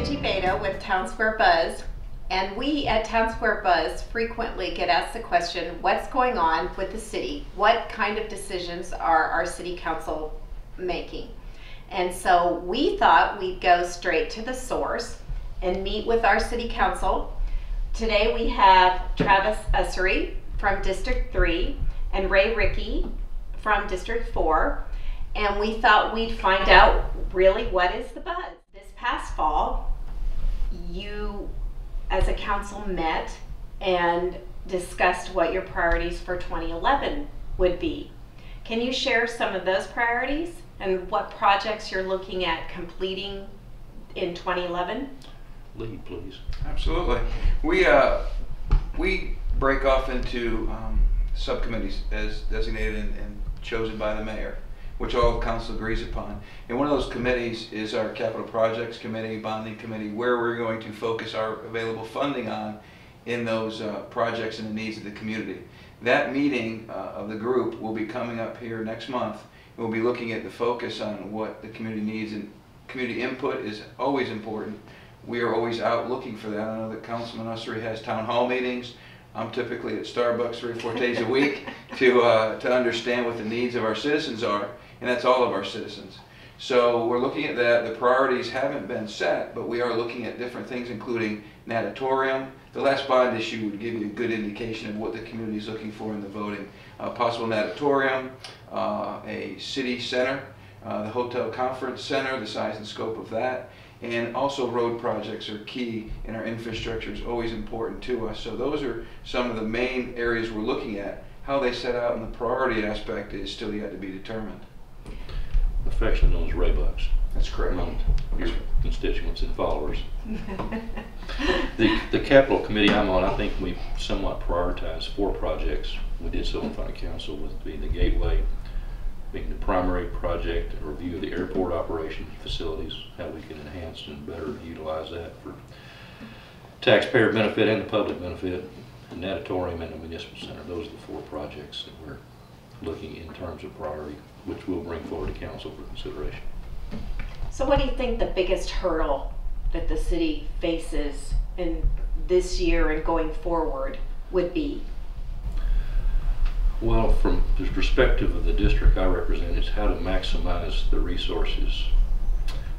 Angie Bado with Town Square Buzz, and we at Town Square Buzz frequently get asked the question, what's going on with the city? What kind of decisions are our city council making? And so we thought we'd go straight to the source and meet with our city council. Today we have Travis Ussery from District 3 and Ray Ricchi from District 4, and we thought we'd find out really what is the buzz. This past fall, you as a council met and discussed what your priorities for 2011 would be. Can you share some of those priorities and what projects you're looking at completing in 2011? Lead, please. Absolutely. We break off into subcommittees as designated and chosen by the mayor, which all council agrees upon. And one of those committees is our capital projects committee, bonding committee, where we're going to focus our available funding on in those projects and the needs of the community. That meeting of the group will be coming up here next month. We'll be looking at the focus on what the community needs, and community input is always important. We are always out looking for that. I know that Councilman Ussery has town hall meetings. I'm typically at Starbucks 3 or 4 days a week to understand what the needs of our citizens are, and that's all of our citizens. So we're looking at that. The priorities haven't been set, but we are looking at different things, including natatorium. The last bond issue would give you a good indication of what the community is looking for in the voting. Possible natatorium, a city center, the hotel conference center, the size and scope of that, and also road projects are key, and our infrastructure is always important to us. So those are some of the main areas we're looking at. How they set out in the priority aspect is still yet to be determined. Affectionately known as Ray Bucks. That's correct. Among your constituents and followers. The capital committee I'm on, I think we've somewhat prioritized 4 projects. We did so in front of council, with being the gateway, being the primary project, a review of the airport operations facilities, how we can enhance and better utilize that for taxpayer benefit and the public benefit, the natatorium and the municipal center. Those are the 4 projects that we're looking in terms of priority, which we'll bring forward to council for consideration. So what do you think the biggest hurdle that the city faces in this year and going forward would be? Well, from the perspective of the district I represent, it's how to maximize the resources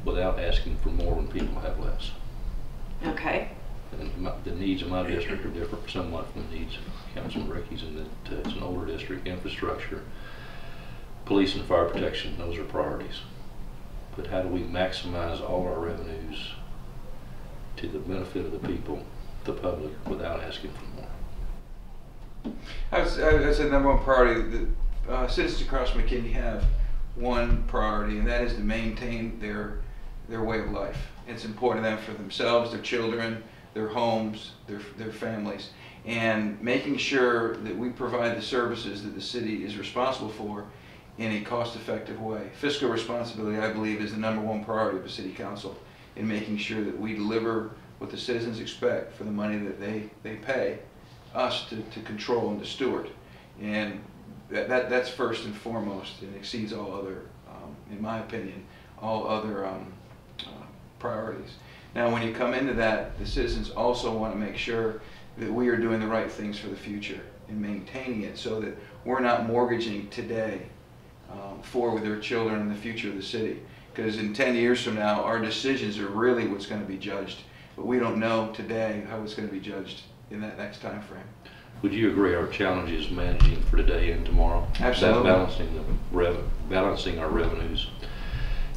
without asking for more when people have less. Okay. And the needs of my district are different somewhat from the needs of Councilman Ricchi's, in that it's an older district. Infrastructure, police and fire protection, those are priorities. But how do we maximize all our revenues to the benefit of the people, the public, without asking for more? I would say the number 1 priority, the citizens across McKinney have one priority, and that is to maintain their way of life. It's important to them for themselves, their children, their homes, their families, and making sure that we provide the services that the city is responsible for in a cost-effective way. Fiscal responsibility, I believe, is the number 1 priority of the city council, in making sure that we deliver what the citizens expect for the money that they pay us to control and to steward. And that's first and foremost, and exceeds all other, in my opinion, all other priorities. Now, when you come into that, the citizens also want to make sure that we are doing the right things for the future and maintaining it, so that we're not mortgaging today for their children and the future of the city. Because in 10 years from now, our decisions are really what's going to be judged. But we don't know today how it's going to be judged in that next time frame. Would you agree our challenge is managing for today and tomorrow? Absolutely. Balancing our revenues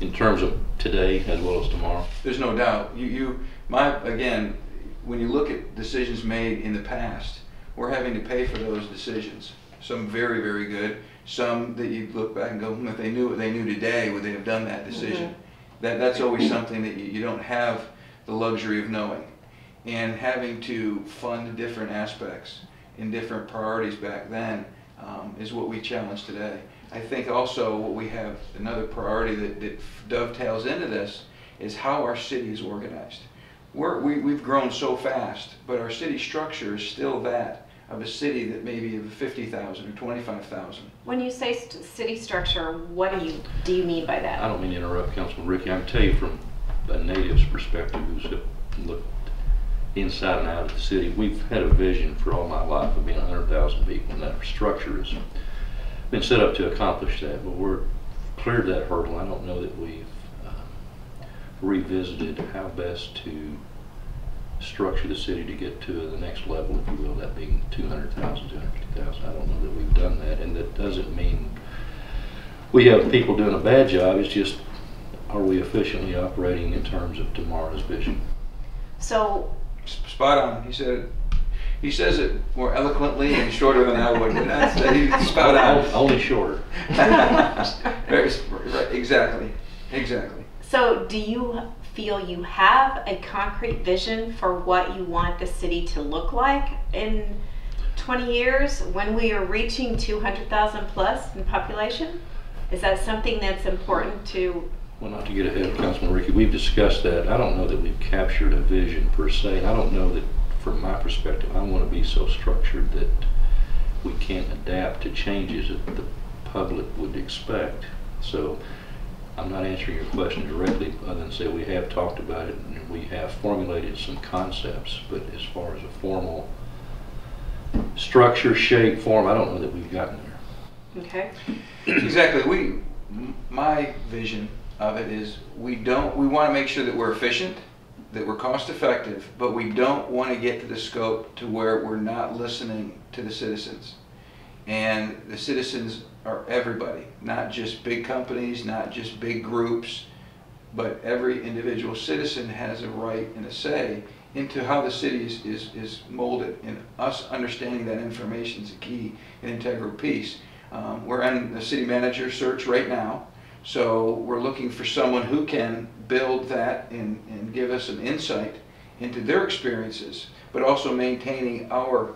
in terms of today as well as tomorrow? There's no doubt. Again, when you look at decisions made in the past, we're having to pay for those decisions. Some very, very good. Some that you look back and go, if they knew what they knew today, would they have done that decision? Mm-hmm. That's always something that you don't have the luxury of knowing. And having to fund different aspects and different priorities back then is what we challenge today. I think also what we have, another priority that dovetails into this, is how our city is organized. We've grown so fast, but our city structure is still that of a city that maybe of 50,000 or 25,000. When you say city structure, what do you mean by that? I don't mean to interrupt Councilman Ricchi. I can tell you from a native's perspective who's looked inside and out of the city. We've had a vision for all my life of being 100,000 people, and that structure has been set up to accomplish that, but we're cleared that hurdle. I don't know that we've revisited how best to structure the city to get to the next level, if you will, that being 200,000, 250,000. I don't know that we've done that, and that doesn't mean we have people doing a bad job. It's just, are we efficiently operating in terms of tomorrow's vision? So, spot on. He says it more eloquently and shorter than I would. He's spot on. Only shorter. Right, exactly. so do you feel you have a concrete vision for what you want the city to look like in 20 years when we are reaching 200,000 plus in population? Is that something that's important to? Well, not to get ahead of Councilman Ricchi, we've discussed that. I don't know that we've captured a vision per se. I don't know that, from my perspective, I want to be so structured that we can't adapt to changes that the public would expect. So I'm not answering your question directly other than say we have talked about it and we have formulated some concepts, but as far as a formal structure, shape, form, I don't know that we've gotten there. Okay. Exactly. My vision of it is we want to make sure that we're efficient, that we're cost effective, but we don't want to get to the scope to where we're not listening to the citizens. And the citizens are everybody, not just big companies, not just big groups, but every individual citizen has a right and a say into how the city is molded, and us understanding that information is a key and integral piece. We're in the city manager search right now, so we're looking for someone who can build that and give us an insight into their experiences, but also maintaining our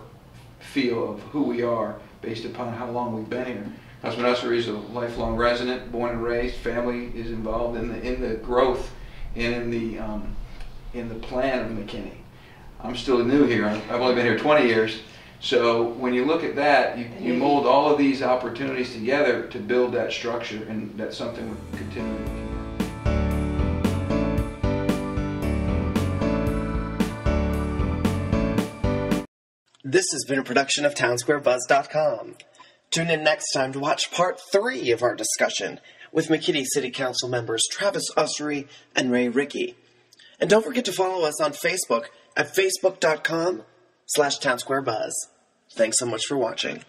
feel of who we are based upon how long we've been here. Councilman Ussery is a lifelong resident, born and raised. Family is involved in the growth and in the plan of McKinney. I'm still new here. I've only been here 20 years. So when you look at that, you mold all of these opportunities together to build that structure, and that's something we're continuing to do. This has been a production of TownsquareBuzz.com. Tune in next time to watch part 3 of our discussion with McKinney City Council members Travis Ussery and Ray Ricchi. And don't forget to follow us on Facebook at facebook.com/TownsquareBuzz. Thanks so much for watching.